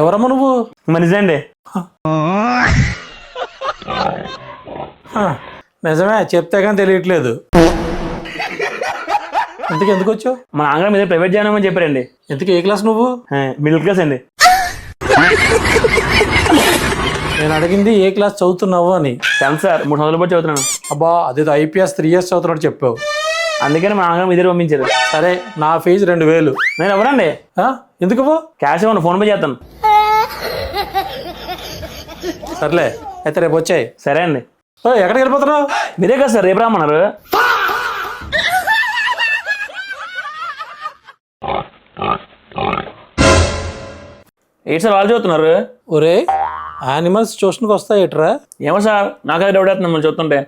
ఎవరమ్మా నువ్వు? మనిషండి. నిజమే, చెప్తే కానీ తెలియట్లేదు. ఎందుకు వచ్చావు? మా నాన్నగారు మీద ప్రైవేట్ జాయిన్ అని చెప్పారండి. ఎందుకు ఏ క్లాస్ నువ్వు? మిడిల్ క్లాస్ అండి. నేను అడిగింది ఏ క్లాస్ చదువుతున్నావు అని. 10th సార్, 3 సంవత్సరాలు బట్టి చదువుతున్నాను. అబ్బా, అదేదో IPS 3 years చదువుతున్నాడు చెప్పావు. అందుకని మా నాన్నగారు మీ దగ్గర పంపించారు. సరే, నా ఫీజు 2000. నేను ఎవరండి? ఎందుకు? క్యాష్ ఇవ్వండి, ఫోన్ పే చేస్తాను. సర్లే, అయితే రేపు వచ్చాయి. సరే అండి. ఎక్కడికి వెళ్ళిపోతున్నావు? మీరే కదా సార్ రేపు రమ్మన్నారు. ఏంటి సార్ వాళ్ళు చదువుతున్నారు? ఒరే, యానిమల్స్ ట్యూషన్కి వస్తాయేట్రా? ఏమో సార్, నాకైతే డౌట్ అవుతుంది మిమ్మల్ని చూస్తుంటే.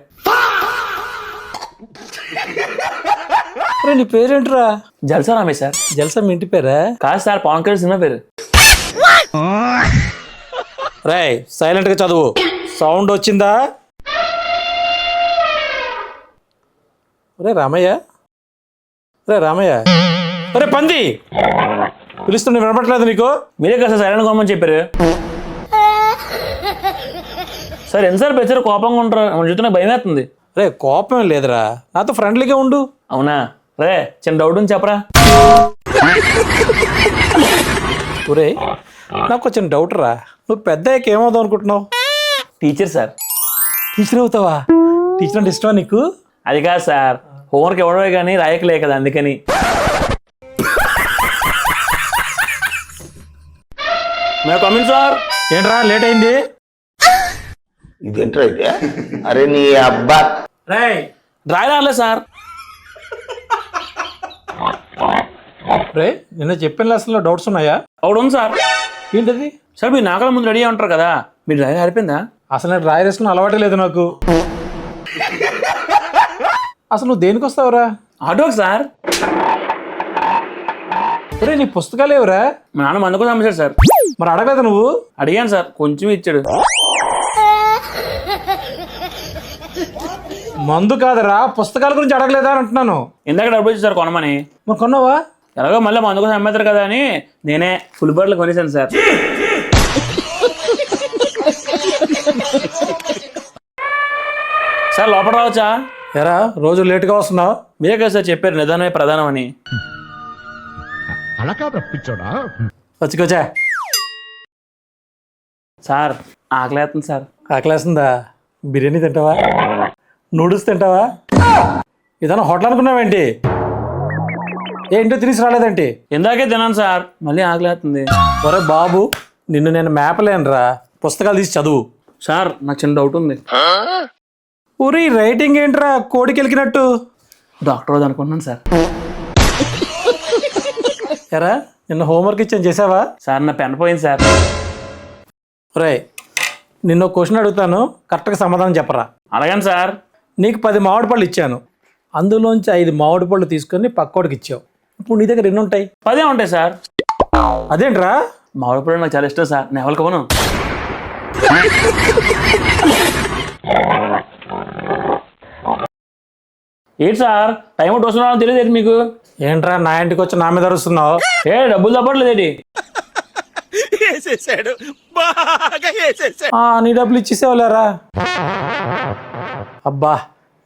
నీ పేరేంట్రా? జల్సా రమేష్ సార్. జల్సా మీ ఇంటి పేరా? కాదు సార్, పవన్ కళ్యాణ్ సినిమా పేరు. రే, సైలెంట్గా చదువు. సౌండ్ వచ్చిందా? రే రామయ్య, రే పంది, పిలుస్తుండే వినపట్లేదు నీకు? మీరే కదా సార్ సైలెంట్ కోమని చెప్పారు. సార్ ఎంతసారి పెంచారు కోపంగా ఉంటారు? చూస్తున్నా భయం వేస్తుంది. రే, కోపం లేదురా, నాతో ఫ్రెండ్లీగా ఉండు. అవునా? రే, చిన్న డౌట్ ఉంది చెప్పరా. ఒరే, నాకు వచ్చిన డౌట్ రా, నువ్వు పెద్ద ఏమవుతావు అనుకుంటున్నావు? Teacher sir. టీచర్ అవుతావా? టీచర్ అంటే ఇష్టమా నీకు? అది కాదు సార్, హోంవర్క్ ఇవ్వడమే కానీ రాయకలే కదా, అందుకని. మేము కమింగ్ సార్. ఏంట్రా లేట్ అయింది? ఇదేంట్రా అయితే? అరే నీ అబ్బా. రే, రాయలే సార్. రే, నిన్న చెప్పిన లెసన్లో డౌట్స్ ఉన్నాయా? ఒకటి ఉంది సార్. ఏంటది? సార్ మీరు నాకల ముందు రెడీ ఉంటారు కదా, మీరు రాయలు ఆరిపోయిందా? అసలు నేను రాయి వేసుకుని అలవాటే లేదు నాకు. అసలు నువ్వు దేనికి వస్తావురా? ఆటోకి సార్. ఒరే, నీ పుస్తకాలు ఏవురా? మా నాన్న మందు కూడా అమ్మేశాడు సార్. మరి అడగలేదు నువ్వు? అడిగాను సార్, కొంచెం ఇచ్చాడు. మందు కాదరా, పుస్తకాల గురించి అడగలేదా అని అంటున్నాను. ఇందాక డబ్బులు ఇచ్చారు కొనమని. మరి కొన్నావా? ఎలాగో మళ్ళీ మందు కోసం అమ్మేస్తారు కదా అని నేనే ఫుల్ బాటిల్ కొనేసాను సార్. సార్ లోపల రావచ్చా? ఎరా, రోజు లేటుగా వస్తున్నావు? మీరే కదా సార్ చెప్పారు నిదానమే ప్రధానం అని. వచ్చుకోచా. సార్ ఆకలేస్తుంది సార్. ఆకలేస్తుందా? బిర్యానీ తింటావా? నూడిల్స్ తింటావా? ఏదైనా హోటల్ అనుకున్నావేంటి? ఏంటో తిరిగి రాలేదేంటి? ఇందాకే తిన్నాను సార్, మళ్ళీ ఆకలేస్తుంది. ఒరే బాబు, నిన్ను నేను మేపలేనురా, పుస్తకాలు తీసి చదువు. సార్ నాకు చిన్న డౌట్ ఉంది. ఊరి రైటింగ్ ఏంట్రా కోడికి ఎలికినట్టు? డాక్టర్ అవుతుంది అనుకుంటున్నాను సార్. ఎరా, నిన్న హోంవర్క్ ఇచ్చాను, చేసావా? సార్ నా పెన్ పోయింది సార్. రే, నిన్న క్వశ్చన్ అడుగుతాను, కరెక్ట్గా సమాధానం చెప్పరా. అలాగని సార్. నీకు 10 మామిడి పళ్ళు ఇచ్చాను, అందులోంచి 5 మామిడి పళ్ళు తీసుకొని పక్కోడికి ఇచ్చావు. ఇప్పుడు నీ దగ్గర ఎన్ని ఉంటాయి? 10 ఉంటాయి సార్. అదేంట్రా? మామిడి పళ్ళు నాకు చాలా ఇష్టం సార్, నేను ఎవరికి కొను. ఏంటి సార్ టైం అవుట్ వస్తున్నావు తెలియదు మీకు? ఏంట్రా నా ఇంటికి వచ్చి నా మీద అరుస్తున్నావు? డబ్బులు తప్పట్లేదేంటి? నీ డబ్బులు ఇచ్చేసేవాళ్ళరా. అబ్బా,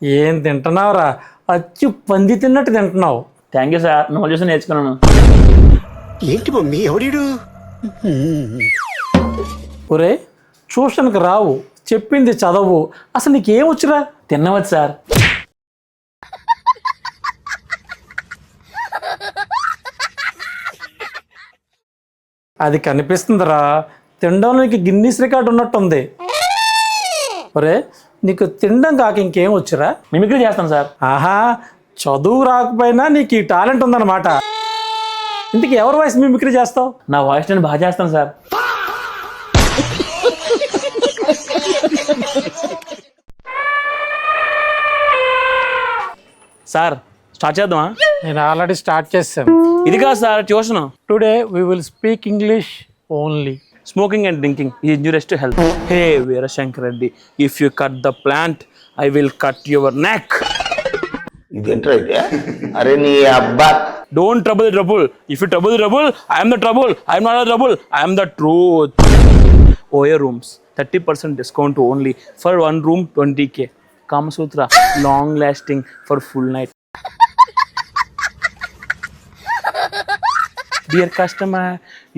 ఏం తింటున్నావురా, అచ్చి పంది తిన్నట్టు తింటున్నావు. థ్యాంక్ యూ సార్, నువ్వు చూసి నేర్చుకున్నాను. ఏంటి మమ్మీ ఎవడీడు? ఒరే, ట్యూషన్కి రావు, చెప్పింది చదవు, అసలు నీకేం వచ్చురా? తిన్నవచ్చు సార్. అది కనిపిస్తుందిరా, తినడంలో నీకు గిన్నీస్ రికార్డు ఉన్నట్టుంది. ఒరే, నీకు తినడం కాక ఇంకేం వచ్చురా? మిమిక్రీ చేస్తాను సార్. ఆహా, చదువు రాకపోయినా నీకు ఈ టాలెంట్ ఉందన్నమాట. ఇంటికి ఎవరి వాయిస్ మిమిక్రీ చేస్తావు? నా వాయిస్ నేను బాగా చేస్తాను సార్. సార్ స్టార్ట్ చేద్దామా? నేను ఆల్రెడీ స్టార్ట్ చేశాను. ఇది కాదు sir tuition. Today we will speak English only. Smoking and drinking is injurious to health. Hey, Veera Shankar Reddy, if you cut the plant, I will cut your neck. ఇదేంట్రా అయితే? అరే నీ అబ్బా don't trouble the trouble. If you trouble the trouble, I'm the trouble. I'm not the trouble, I'm the truth. OYO rooms 30% discount only for 1 room 20K. Kamasutra, long lasting for full night. Dear customer,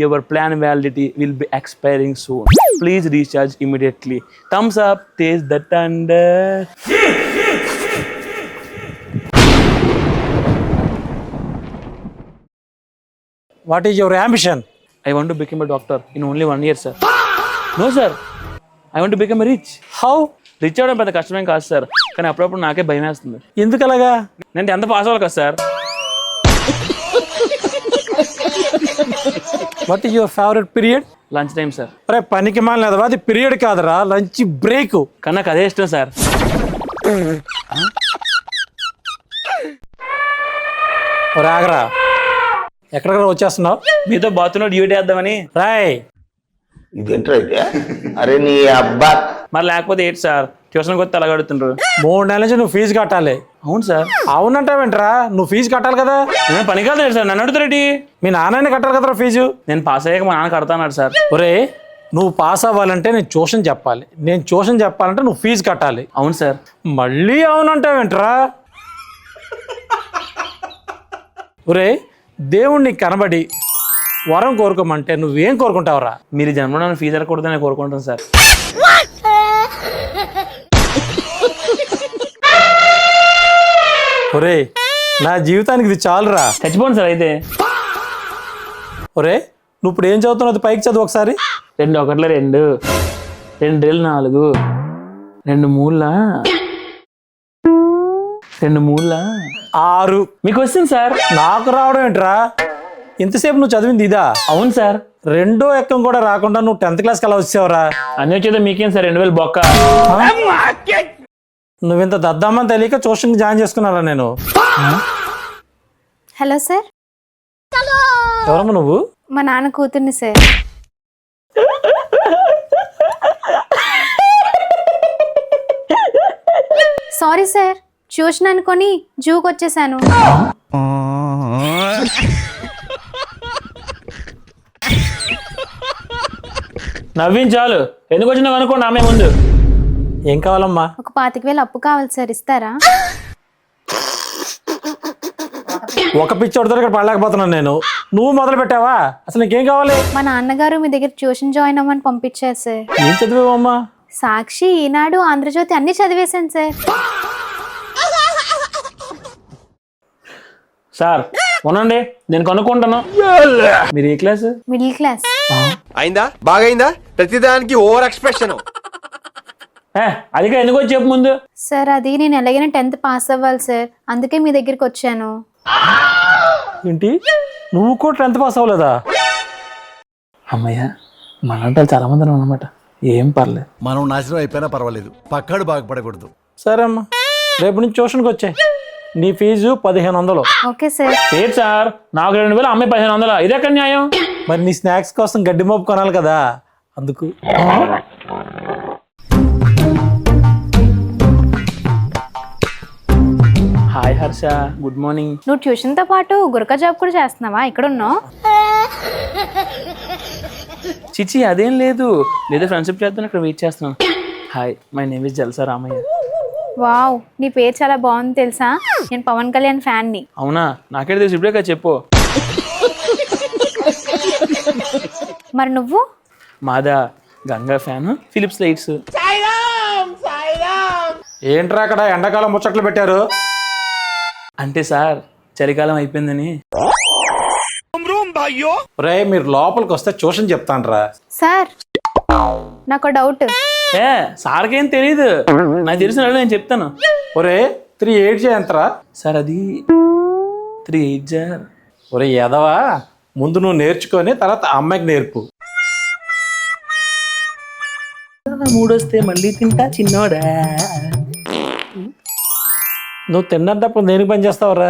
your plan validity will be expiring soon. Please recharge immediately. Thumbs up, taste the thunder. What is your ambition? I want to become a doctor in only 1 year, sir. No, sir. I want to become rich. How? Rich అవడం పెద్ద కష్టమేం కాదు sir, కానీ అప్పుడప్పుడు నాకే భయం వేస్తుంది. ఎందుకు అలాగా? నేను ఎంత పాస్ అవ్వాలి కదా sir. What is your favourite period? Lunch time sir. అరే పనికి మాలినదవా, అది పీరియడ్ కాదురా, లంచ్ బ్రేక్. కానీ నాకు అదే ఇష్టం సార్. ఒరే ఆగరా, ఎక్కడికక్కడ వచ్చేస్తున్నావు? మీతో బాత్రూంలో డ్యూటీ వేద్దామని. రాయ్. ఇదేంట్రా అయితే? అరే నీ అబ్బా మరి లేకపోతే ఏంటి సార్, ట్యూషన్కి వస్తే అలాగ అడుగుతుండ్రు. 3 నెలల నుంచి నువ్వు ఫీజు కట్టాలి. అవును సార్. అవునంటావేంట్రా? నువ్వు ఫీజు కట్టాలి కదా. నేను పని కాదు సార్, నన్ను అడుగుతారేంటి? మీ నాన్నని కట్టాలి కదరా ఫీజు. నేను పాస్ అయ్యాక మా నాన్న కడతాన్నాడు సార్. ఒరే నువ్వు పాస్ అవ్వాలంటే నేను ట్యూషన్ చెప్పాలి, నేను ట్యూషన్ చెప్పాలంటే నువ్వు ఫీజు కట్టాలి. అవును సార్. మళ్ళీ అవునంటావేంట్రా? ఒరే దేవుణ్ణి కనబడి వరం కోరుకోమంటే నువ్వేం కోరుకుంటావురా? మీరు ఈ జన్మలో నన్ను ఫీజు అడగకూడదని కోరుకుంటాను సార్. ఒరే నా జీవితానికి ఇది చాలురా. చచ్చిపోండి సార్ అయితే. ఒరే నువ్వు ఇప్పుడు ఏం చదువుతున్నావు, అది పైకి చదువు ఒకసారి. 2 1 2 2 4 2 3 2 3 6. మీకు వస్తుంది సార్. నాకు రావడం ఏంట్రా? ఇంతసేపు నువ్వు చదివింది ఇదా? అవును సార్. 2వ ఎక్కం కూడా రాకుండా నువ్వు 10th క్లాస్కి అలా వచ్చావురా? అన్నీ వచ్చేది మీకేం సార్, 2000 బొక్క. నువ్వు ఇంత దద్దామని తెలియక ట్యూషన్కి జాయిన్ చేసుకున్నారా నేను? Hello sir. ఎవరమ్మా నువ్వు? మా నాన్న కూతుర్ని సార్. సారీ సార్, ట్యూషన్ అనుకొని జూకి వచ్చేసాను. నవ్వించాలు, ఎందుకు వచ్చినావు అనుకోండి ఆమె ముందు. ఏం కావాలమ్మా? ఒక 25,000 అప్పు కావాలి సార్, ఇస్తారా? ఒక పిచ్చోడితో ఇక్కడ పడలేకపోతున్నాను నేను. నువ్వు మొదలు పెట్టావా? అసలు నీకేం కావాలి? మా నాన్నగారు మీ దగ్గర ట్యూషన్ జాయిన్ అవ్వమని పంపించారు సార్. ఏం చదివావమ్మా? సాక్షి, ఈనాడు, ఆంధ్రజ్యోతి అన్ని చదివేశాను సార్. సార్ ఉనండి, నేను కనుక్కుంటాను. మీరు ఏ క్లాస్? Middle class. అయిందా? బాగైందా? ప్రతిదానికి ఓవర్ ఎక్స్ప్రెషన్. అదిగా ఎందుకు వచ్చి చెప్పు ముందు. సార్ అది నేను ఎలాగైనా 10th పాస్ అవ్వాలి సార్, అందుకే మీ దగ్గరికి వచ్చాను. ఏంటి నువ్వు కూడా 10th పాస్ అవ్వలేదా? అమ్మయ్య, మన చాలా మంది అన్నమాట. ఏం పర్లేదు. మనం నాశనం అయిపోయినా పర్వాలేదు, పక్కాడు బాగుపడకూడదు. సరే అమ్మా, రేపు నుంచి ట్యూషన్కి వచ్చాయి. నీ ఫీజు 1500. Okay sir. ఏంటి సార్, నాకు 2000, అమ్మాయి 1500, ఇది ఎక్కడ న్యాయం? మరి నీ స్నాక్స్ కోసం గడ్డి మోపు కొనాలి కదా, అందుకు. Hi Harsha, good morning. నువ్వు ట్యూషన్తో పాటు గురక జాబ్ కూడా చేస్తున్నావా? ఇక్కడ ఉన్నావు? చిచి అదేం లేదు, లేదా ఫ్రెండ్షిప్ చేస్తాను, ఇక్కడ వెయిట్ చేస్తున్నాను. Hi, my name is Jalsa Ramayya. Wow, నీ పేరు చాలా బాగుంది తెలుసా? నేను పవన్ కళ్యాణ్ ఫ్యాన్ని. అవునా? నాకే తెలుసు, ఇప్పుడే కదా చెప్పు. మరి నువ్వు? మాదా గంగా ఫ్యాన్, ఫిలిప్స్ లైట్స్. ఏంట్రా అక్కడ ఎండాకాలం ముచ్చట్లు పెట్టారు? అంటే సార్ చలికాలం అయిపోయిందని. రే మీరు లోపలికి వస్తే ట్యూషన్ చెప్తాను. సార్ నాకు డౌట్. సార్కేం తెలీదు, నాకు తెలిసిన నేను చెప్తాను. ఒరే 3 ఎంతరా? సార్ అది 3 సార్. ఒరే ఎదవా, ముందు నువ్వు నేర్చుకొని తర్వాత అమ్మాయికి నేర్పు. 3 వస్తే మళ్ళీ తింటా చిన్నోడా. నువ్వు తిన్నంతప్పుడు దేనికి పని చేస్తావురా?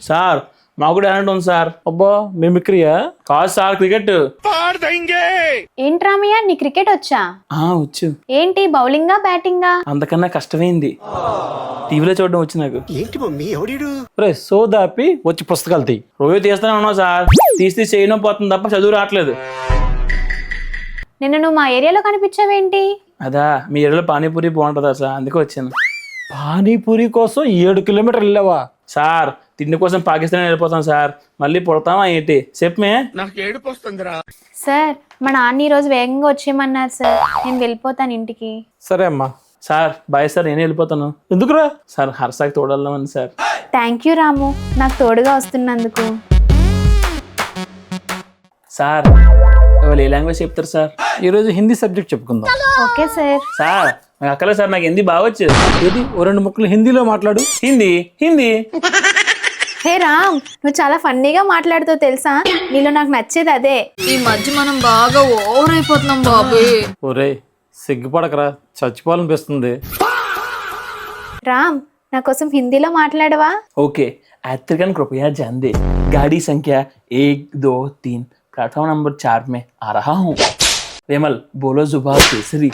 సార్ మాకు టాలెంట్ ఉంది సార్. అబ్బా మిమిక్రియా? కాదు సార్, క్రికెట్. ఏంటి రామయ్య, నీ క్రికెట్ వచ్చా? వచ్చు. ఏంటి బౌలింగా బ్యాటింగా? అంతకన్నా కష్టమైంది, టీవీలో చూడడం వచ్చి నాకు. రే సోదాపి వచ్చి పుస్తకాలు తీ. రోజు తీస్తానే ఉన్నావు సార్, తీసి చేయడం పోతుంది తప్ప చదువు రావట్లేదు. నిన్న నువ్వు మా ఏరియాలో కనిపించావేంటి? అదా, మీ ఏరియాలో పానీపూరి బాగుంటుందా సార్, అందుకే వచ్చాను. పానీపూరి కోసం 7 కిలోమీటర్లు వెళ్ళావా? సార్ తిండి కోసం పాకిస్తాన్ వెళ్ళిపోతాం సార్, మళ్ళీ పుడతామా ఏంటి చెప్పమే. సార్ మా నాన్న ఈ రోజు వేగంగా వచ్చేయమన్నారు సార్, నేను వెళ్ళిపోతాను ఇంటికి. సరే అమ్మా. సార్ బాయ్ సార్, నేను వెళ్ళిపోతాను. ఎందుకురా? సార్ హర్షాకి తోడెళ్దామని సార్. థ్యాంక్ యూ రాము, నాకు తోడుగా వస్తున్నందుకు. సార్ ఇవాళ ఏ లాంగ్వేజ్ చెప్తారు సార్? ఈరోజు హిందీ సబ్జెక్ట్ చెప్పుకుందాం. Okay sir. సార్ నాకు అక్కలే సార్, నాకు హిందీ బాగా వచ్చు. ఏది ఓ 2 ముక్కలు హిందీలో మాట్లాడు. హిందీ హిందీ హే రామ్, నువ్వు చాలా ఫన్నీగా మాట్లాడుతావు తెలుసా, నీలో నాకు నచ్చేది అదే. ఈ మధ్య మనం బాగా ఓవర్ అయిపోతున్నాం బాబు. ఒరే సిగ్గుపడకరా, చచ్చిపోవాలనిపిస్తుంది. రామ్, నా కోసం హిందీలో మాట్లాడవా? ओके यात्रिगण कृपया ध्यान दें, गाड़ी संख्या 1 2 3 प्लेटफॉर्म नंबर 4 में आ रहा हूँ. विमल बोलो जुबान केसरी.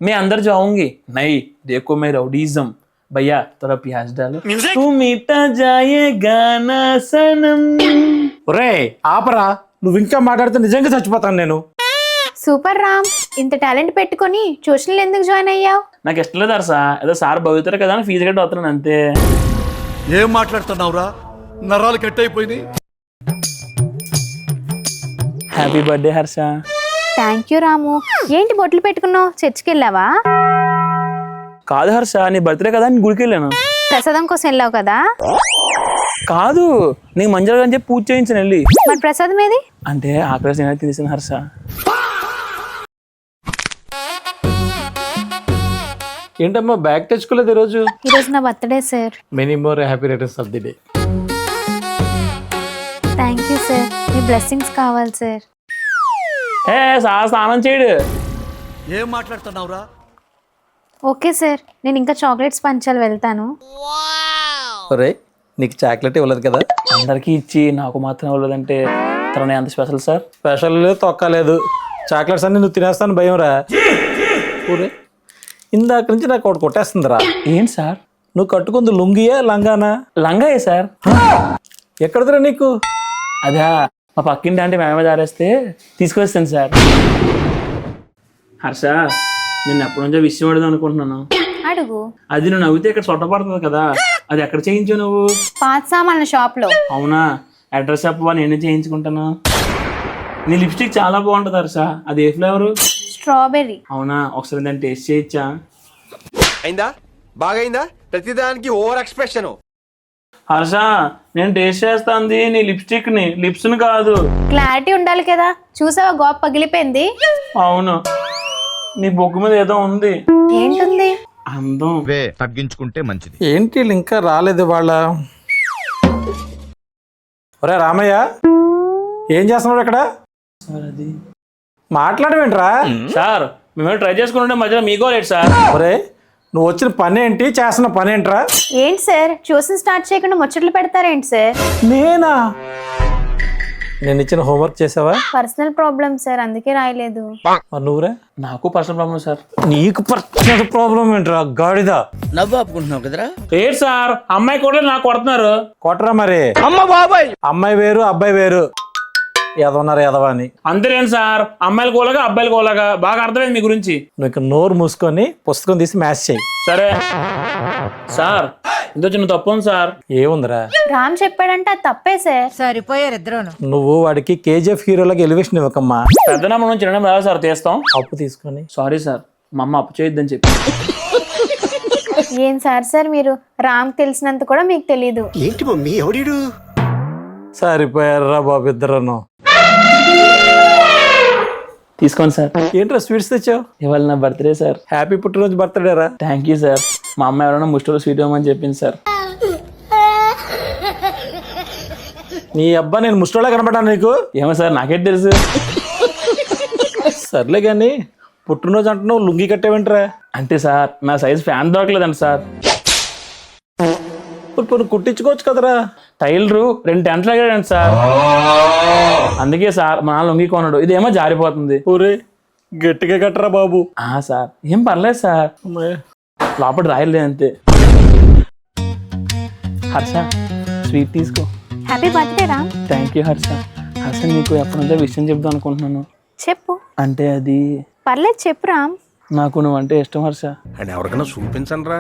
मैं अंदर जाऊंगी. नहीं देखो मैं राउडीज़म. भैया थोड़ा प्याज डालो. तू मीठा जाएगा ना सनम. ఒరే ఆపరా, నువ్వు ఇంకా మాట్లాడితే నిజంగా చచ్చిపోతాను నేను. సూపర్ రామ్, ఇంత టాలెంట్ పెట్టుకొని ట్యూషన్లు ఎందుకు జాయిన్ అయ్యావు? నాకు ఇష్టం లేదు అరసా, ఏదో సార్ బతుకుతారు కదా అని ఫీజు కట్టి వస్తున్నాను అంతే. ఏం మాట్లాడుతున్నావురా? నరాలు కట్ అయిపోయింది. Happy birthday Harsha. Thank you Ramu. ఏంటి బొట్లు పెట్టుకున్నావు, చర్చికి వెళ్ళావా? కాదు హర్ష, నీ బర్త్డే కదా అని గుడికి వెళ్ళాను. ప్రసాదం కోసం వెళ్ళావు కదా? కాదు, నీకు మంజలు అని చెప్పి పూజ చేయించాను వెళ్ళి. మరి ప్రసాదం ఏది? అంటే ఆకలి నేను తినేసాను హర్ష. ఏంటమ్మా బ్యాగ్ తెచ్చుకోలేదు ఈరోజు? ఈరోజు నా birthday sir. Many more happy returns of the day. Thank you sir, me blessings కావాలి సార్. ఏ సార్ స్నానం చేయడు. ఏం మాట్లాడుతున్నావురా? ఓకే సార్, నేను ఇంకా చాక్లెట్స్ పంచాలి, వెళ్తాను. ఒరే నీకు చాక్లెట్ ఇవ్వలేదు కదా? అందరికీ ఇచ్చి నాకు మాత్రం ఇవ్వలేదంటే తననే అంత స్పెషల్ సార్. స్పెషల్ లేదు తొక్కలేదు, చాక్లెట్స్ అన్ని నువ్వు తినేస్తాను భయం రా. ఒరే ఇందాక నుంచి నాకు ఒకటి కొట్టేస్తుందిరా. ఏంటి సార్? నువ్వు కట్టుకుంది లుంగియా లంగానా? లంగాయే సార్. ఎక్కడదిరా నీకు? అదా మా పక్కింటి అంటే మేమే జారేస్తే తీసుకొస్తాను సార్. హర్ష నేను ఎప్పటి నుంచో విషయం అడుగుదాం అనుకుంటున్నాను. అడుగు. అది నువ్వు నవ్వితే ఇక్కడ సొట్ట పడుతుంది కదా, అది ఎక్కడ చేయించావు నువ్వు? పాత సామాన్ల షాప్ లో. అవునా, అడ్రస్ చెప్పవా, నేనే చేయించుకుంటాను. నీ లిప్స్టిక్ చాలా బాగుంటుంది హర్ష, అది ఏ ఫ్లేవరు? స్ట్రాబెర్రీ. అవునా, ఒకసారి దాన్ని టేస్ట్ చేయొచ్చా? అయిందా? బాగైందా? ప్రతిదానికి ఓవర్ ఎక్స్ప్రెషన్. హర్ష నేను టేస్ట్ చేస్తాంది నీ లిప్స్టిక్ ని, లిప్స్ ని కాదు. క్లారిటీ ఉండాలి కదా, చూసావా గోప పగిలిపోయింది. అవును, నీ బొగ్గు మీద ఏదో ఉంది. ఏంటుంది? అందం. తగ్గించుకుంటే మంచిది. ఏంటి వీళ్ళు ఇంకా రాలేదు వాళ్ళ? ఒరే రామయ్య, ఏం చేస్తున్నాడు ఇక్కడ? సార్ అది మాట్లాడమేంట్రా? సార్ మేము ట్రై చేసుకుంటుంటే మధ్యలో మీకో లేట్ సార్. ఒరే నువ్వు వచ్చిన పని ఏంటి, చేస్తున్న పని ఏంట్రా? ఏంటి సార్, ట్యూషన్ స్టార్ట్ చేయకుండా ముచ్చట్లు పెడతారేంటి సార్? నేనా? నేను ఇచ్చిన హోంవర్క్ చేసావా? పర్సనల్ ప్రాబ్లం సార్, అందుకే రాయలేదు. మరి నువ్వురా? నాకు పర్సనల్ ప్రాబ్లం సార్. నీకు పర్సనల్ ప్రాబ్లం ఏంట్రా గాడిదా? నవ్వు ఆపుకుంటున్నావు కదరా? ఏంటి సార్, అమ్మాయి కూడా నాకు కొడుతున్నారు. కొట్టరా మరి. అమ్మాయి వేరు అబ్బాయి వేరు, ఎదవన్నారు ఎదవా అని. అంతేలేండి సార్, అమ్మాయిలు కోలాగా అబ్బాయిలు కోలాగా, బాగా అర్థమైంది మీ గురించి. నువ్వు ఇక నోరు మూసుకొని పుస్తకం తీసి మ్యాచ్ చేయి. సరే సార్, ఇంత చిన్న తప్పు ఉంది సార్. ఏముందిరా? రామ్ చెప్పాడంటే అది తప్పే సార్. సరిపోయారు ఇద్దరును. నువ్వు వాడికి కేజీఎఫ్ హీరోలకి ఎలివేషన్ ఇవ్వకమ్మా. పెద్ద నెంబర్ నుంచి చిన్న నెంబర్ ఎలా సార్ తీస్తాం? అప్పు తీసుకొని. సారీ సార్, మా అమ్మ అప్పు చేయొద్దని చెప్పి. ఏం సార్ మీరు, రామ్ తెలిసినంత కూడా మీకు తెలీదు. ఏంటి మమ్మీ ఎవడీడు? సరిపోయారా బాబు ఇద్దరును. తీసుకోండి సార్. ఏంట్రా స్వీట్స్ తెచ్చావు? ఇవాళ నా బర్త్డే సార్. హ్యాపీ పుట్టినరోజు బర్త్డే రా. Thank you sir. మా అమ్మ ఎవరైనా ముస్టోలో స్వీట్ ఇవ్వమని చెప్పింది సార్. నీ అబ్బా నేను ముష్టోళ్ళ కనపడ్డాను నీకు? ఏమో సార్, నాకేం తెలుసు. సర్లే కానీ పుట్టినరోజు అంటున్నావు లుంగి కట్టేవేంట్రా? అంటే సార్ నా సైజ్ ఫ్యాన్ దొరకలేదండి సార్. ఇప్పుడు కుట్టించుకోవచ్చు కదరా. టైలరు 2 టెంట్లు అడిగాడు సార్, అందుకే సార్ మా లొంగి కొనడు, ఇదేమో జారిపోతుంది. ఊరే గట్టిగా కట్టరా బాబు. సార్ ఏం పర్లేదు సార్, లోపల రాయలే అంతే. హర్ష స్వీట్ తీసుకో. Happy birthday Ram. Thank you Harsha. Harsha నీకు ఎప్పటి నుంచో విషయం చెప్దాం అనుకుంటున్నాను. చెప్పు. అంటే అది పర్లేదు చెప్పు రామ్. నాకు నువ్వు అంటే ఇష్టం హర్ష. అండ్ ఎవరికైనా చూపించండి రా.